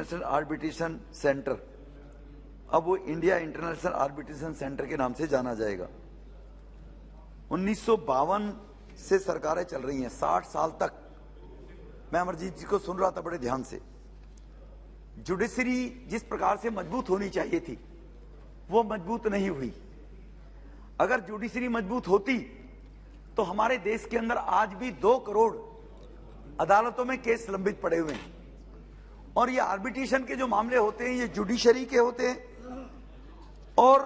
International arbitration centre, अब वो India international arbitration centre के नाम से जाना जाएगा। 1952 से सरकारें चल रही हैं, 60 साल तक। मैं अमरजीत जी को सुन रहा था बड़े ध्यान से। जुडिशरी जिस प्रकार से मजबूत होनी चाहिए थी वो मजबूत नहीं हुई। अगर जुडिशरी मजबूत होती तो हमारे देश के अंदर आज भी 2 करोड़ अदालतों में केस लंबित पड़े हुए हैं। और ये आर्बिट्रेशन के जो मामले होते हैं ये जुडिशरी के होते हैं और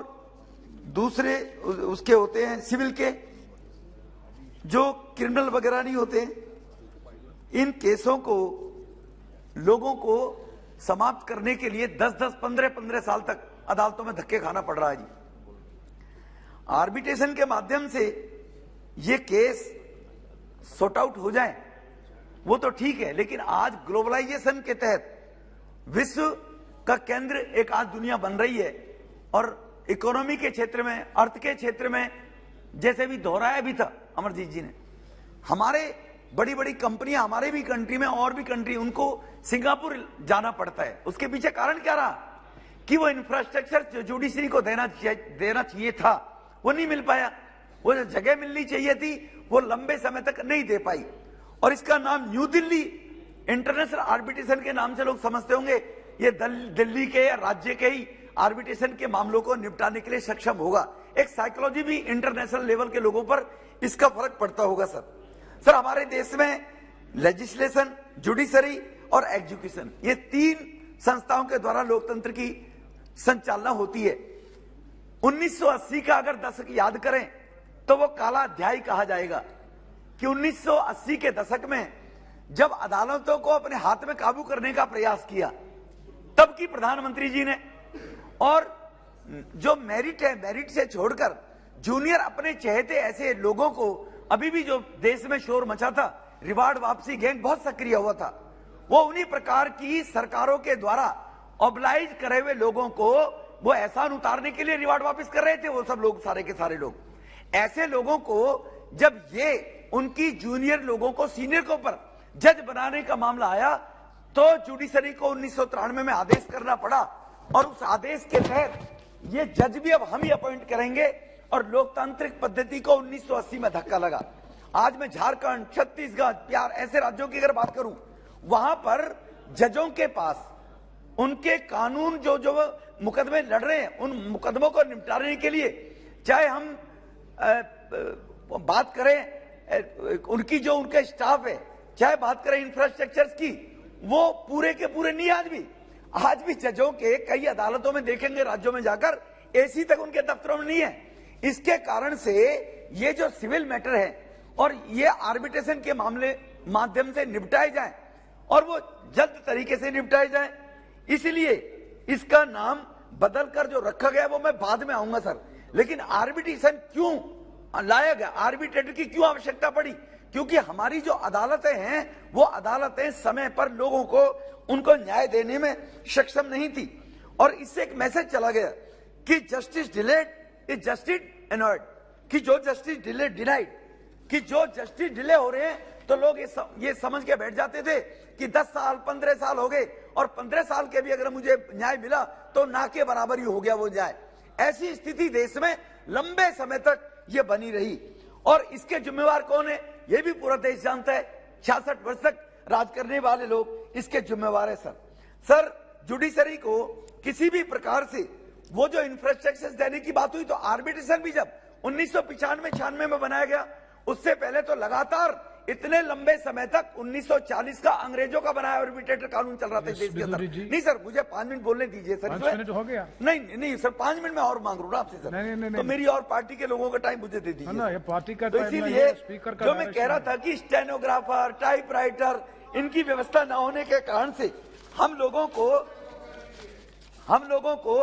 दूसरे उसके होते हैं सिविल के, जो क्रिमिनल वगैरह नहीं होते हैं। इन केसों को लोगों को समाप्त करने के लिए 10-10, 15-15 साल तक अदालतों में धक्के खाना पड़ रहा है जी। आर्बिट्रेशन के माध्यम से ये केस सॉर्ट आउट हो जाए वो तो ठीक है, लेकिन आज ग्लोबलाइजेशन के तहत विश्व का केंद्र एक आज दुनिया बन रही है और इकोनॉमी के क्षेत्र में, अर्थ के क्षेत्र में, जैसे भी दोहराया भी था अमरजीत जी ने, हमारे बड़ी बड़ी कंपनियां हमारे भी कंट्री में और भी कंट्री, उनको सिंगापुर जाना पड़ता है। उसके पीछे कारण क्या रहा कि वो इंफ्रास्ट्रक्चर जो जुडिशरी को देना चाहिए था वो नहीं मिल पाया। वो जो जगह मिलनी चाहिए थी वो लंबे समय तक नहीं दे पाई। और इसका नाम न्यू दिल्ली इंटरनेशनल आर्बिट्रेशन के नाम से लोग समझते होंगे ये दिल्ली के या राज्य के ही आर्बिट्रेशन के मामलों को निपटाने के लिए सक्षम होगा। एक साइकोलॉजी भी इंटरनेशनल लेवल के लोगों पर इसका फर्क पड़ता होगा। सर हमारे देश में लेजिस्लेशन, जुडिशरी और एग्जीक्यूशन, ये 3 संस्थाओं के द्वारा लोकतंत्र की संचालना होती है। 1980 का अगर दशक याद करें तो वो काला अध्याय कहा जाएगा कि 1980 के दशक में जब अदालतों को अपने हाथ में काबू करने का प्रयास किया तब की प्रधानमंत्री जी ने, और जो मेरिट है, मेरिट से छोड़कर जूनियर अपने चहेते ऐसे लोगों को, अभी भी जो देश में शोर मचा था, रिवार्ड वापसी गैंग बहुत सक्रिय हुआ था, वो उन्हीं प्रकार की सरकारों के द्वारा ऑब्लाइज करे हुए लोगों को वो एहसान उतारने के लिए रिवार्ड वापस कर रहे थे। वो सब लोग, सारे के सारे लोग, ऐसे लोगों को जब ये उनकी जूनियर लोगों को सीनियर के ऊपर जज बनाने का मामला आया तो जुडिशरी को 1993 में आदेश करना पड़ा और उस आदेश के तहत ये जज भी अब हम ही अपॉइंट करेंगे और लोकतांत्रिक पद्धति को 1980 में धक्का लगा। आज मैं झारखंड, छत्तीसगढ़, बिहार ऐसे राज्यों की अगर बात करूं, वहां पर जजों के पास उनके कानून जो मुकदमे लड़ रहे हैं उन मुकदमों को निपटाने के लिए, चाहे हम बात करें उनकी जो उनका स्टाफ है, चाहे बात करें इंफ्रास्ट्रक्चर की, वो पूरे के पूरे नहीं। आज भी जजों के कई अदालतों में देखेंगे राज्यों में जाकर एसी तक उनके दफ्तरों में नहीं है। इसके कारण से ये जो सिविल मैटर है और ये आर्बिट्रेशन के मामले माध्यम से निपटाए जाए और वो जल्द तरीके से निपटाए जाए, इसलिए इसका नाम बदलकर जो रखा गया वो मैं बाद में आऊंगा सर। लेकिन आर्बिट्रेशन क्यों लाया गया, आर्बिट्रेटर की क्यों आवश्यकता पड़ी? क्योंकि हमारी जो अदालतें हैं वो अदालतें समय पर लोगों को उनको न्याय देने में सक्षम नहीं थी और इससे एक मैसेज चला गया कि justice delayed is justice annoyed, कि जो जस्टिस डिनाइड, कि जो जस्टिस डिले हो रहे हैं तो लोग ये समझ के बैठ जाते थे कि 10 साल 15 साल हो गए और 15 साल के भी अगर मुझे न्याय मिला तो ना के बराबर ही हो गया वो न्याय। ऐसी स्थिति देश में लंबे समय तक ये बनी रही और इसके जिम्मेवार कौन है ये भी पूरा देश जानता है। 66 वर्ष तक राज करने वाले लोग इसके जिम्मेवार है। सर जुडिशरी को किसी भी प्रकार से वो जो इंफ्रास्ट्रक्चर देने की बात हुई तो आर्बिट्रेशन भी जब 1995-96 में बनाया गया, उससे पहले तो लगातार इतने लंबे समय तक 1940 का अंग्रेजों का बनाया आर्बिट्रेटर कानून चल रहा था देश के अंदर। नहीं सर, मुझे 5 मिनट बोलने दीजिए सर। 5 मिनट हो गया? नहीं सर, 5 मिनट में और मांग रहा हूँ आपसे सर। नहीं, तो मेरी और पार्टी के लोगों का टाइम मुझे दे दीजिए। ये पार्टी का तो इसीलिए जो मैं कह रहा था कि स्टेनोग्राफर, टाइपराइटर, इनकी व्यवस्था न होने के कारण से हम लोगों को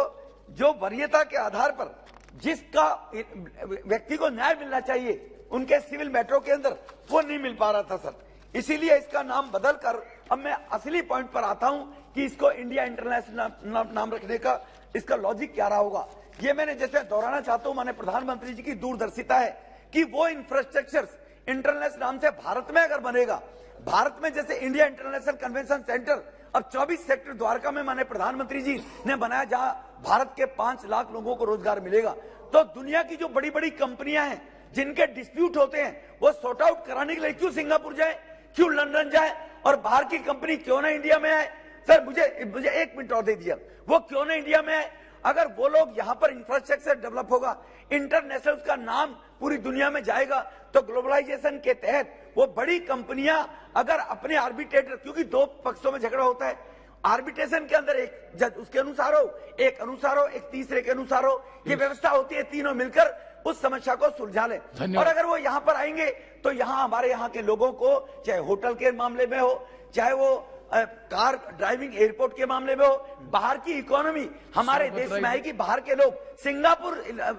जो वरीयता के आधार पर जिसका व्यक्ति को न्याय मिलना चाहिए उनके सिविल मैटरों के अंदर वो नहीं मिल पा रहा था सर। इसीलिए इसका नाम बदलकर अब मैं असली पॉइंट पर आता हूं कि इसको इंडिया इंटरनेशनल नाम रखने का इसका लॉजिक क्या रहा होगा। ये मैंने जैसे दोहराना चाहता हूं, माननीय प्रधानमंत्री जी की दूरदर्शिता है कि वो इंफ्रास्ट्रक्चर इंटरनेशनल नाम से भारत में अगर बनेगा, भारत में जैसे इंडिया इंटरनेशनल कन्वेंशन सेंटर अब 24 सेक्टर द्वारका में माने प्रधानमंत्री जी ने बनाया, जहां भारत के 5 लाख लोगों को रोजगार मिलेगा। तो दुनिया की जो बड़ी बड़ी कंपनियां हैं जिनके डिस्प्यूट होते हैं, वो सॉर्ट आउट कराने के लिए क्यों सिंगापुर जाए, क्यों लंदन जाए, और बाहर की कंपनी क्यों ना इंडिया में आए? सर मुझे 1 मिनट और दे दिया, वो क्यों ना इंडिया में आए? अगर वो लोग यहां पर इंफ्रास्ट्रक्चर डेवलप होगा, इंटरनेशनल का नाम पूरी दुनिया में जाएगा, तो ग्लोबलाइजेशन के तहत वो बड़ी कंपनियां अगर अपने आर्बिट्रेटर, क्योंकि 2 पक्षों में झगड़ा होता है, आर्बिट्रेशन के अंदर एक जज उसके अनुसार हो, एक अनुसार हो, एक तीसरे के अनुसार हो, ये व्यवस्था होती है, तीनों मिलकर उस समस्या को सुलझा ले। और अगर वो यहां पर आएंगे तो यहां हमारे यहां के लोगों को, चाहे होटल के मामले में हो, चाहे वो कार ड्राइविंग एयरपोर्ट के मामले में हो, बाहर की इकोनॉमी हमारे देश में आएगी। बाहर के लोग सिंगापुर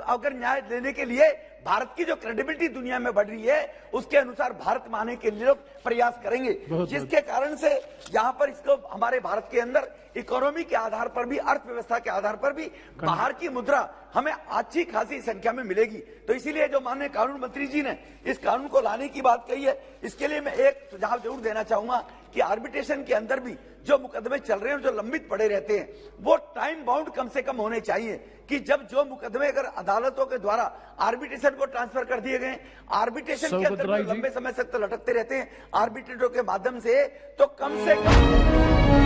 अगर न्याय लेने के लिए, भारत की जो क्रेडिबिलिटी दुनिया में बढ़ रही है, उसके अनुसार भारत में आने के लिए लोग प्रयास करेंगे, जिसके कारण से यहाँ पर इसको हमारे भारत के अंदर इकोनॉमी के आधार पर भी, अर्थव्यवस्था के आधार पर भी बाहर की मुद्रा हमें अच्छी खासी संख्या में मिलेगी। तो इसीलिए जो माननीय कानून मंत्री जी ने इस कानून को लाने की बात कही है, इसके लिए मैं एक सुझाव जरूर देना चाहूंगा कि आर्बिट्रेशन के अंदर भी जो मुकदमे चल रहे हैं, जो लंबित पड़े रहते हैं, वो टाइम बाउंड कम से कम होने चाहिए, कि जब जो मुकदमे अगर अदालतों के द्वारा आर्बिट्रेशन को ट्रांसफर कर दिए गए, आर्बिट्रेशन के अंदर लंबे समय तक तो लटकते रहते हैं आर्बिट्रेटरों के माध्यम से, तो कम से कम